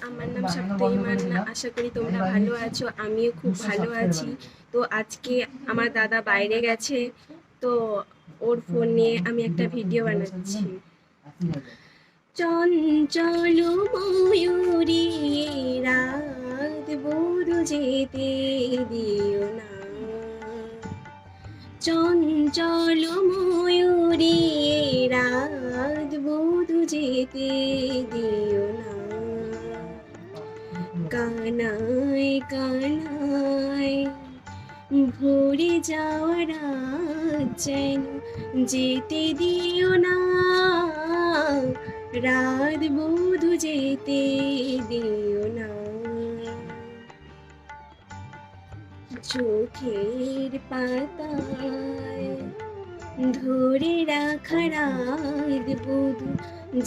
আমার নাম সপ্তয়ী মান্না। আশা করি তোমরা ভালো আছো, আমিও খুব ভালো আছি। তো আজকে আমার দাদা বাইরে গেছে, তো ওর ফোন নিয়ে আমি একটা ভিডিও বানাচ্ছি। চঞ্চল ময়ূরী রাত বধূ যেতে দিও না, চঞ্চল ময়ূরী রাত বধূ যেতে দিও না। কানায় কানায় ভরে যাওয়া রাত যেন যেতে দিও না, রাত বধূ যেতে দিও না। চোখের পাতায় ধরে রাখা রাত বধূ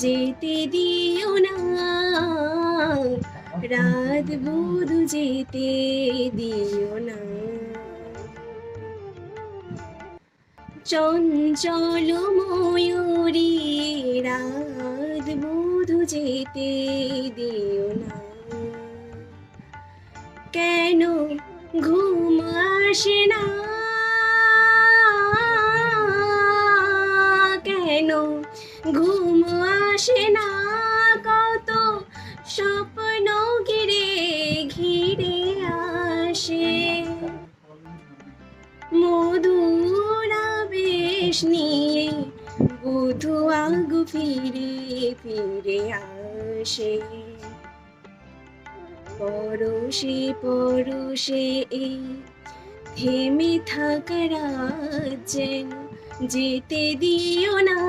যেতে দিও না, রাত বধূ যেতে দিও না। চঞ্চল ময়ূরী রাত বধূ যেতে দিও না। কেন ঘুম আসে না, কেন ঘুম আসে না, কত স্বপ্ন ঘিরে ঘিরে আসে, মধুর আবেশ নিয়ে বধূ আগু ফিরে ফিরে আসে। পরশে পরশে এই থেমে থাকা রাত যেন যেতে দিও না,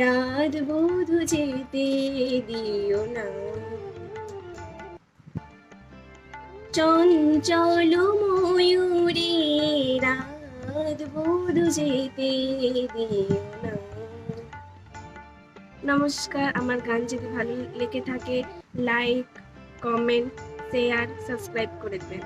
রাত বধূ যেতে দিও না। চঞ্চল ময়ূরী রাত বধূ যেতে দিও না। নমস্কার। আমার গান যদি ভালো লেগে থাকে লাইক, কমেন্ট, শেয়ার, সাবস্ক্রাইব করে দেবেন।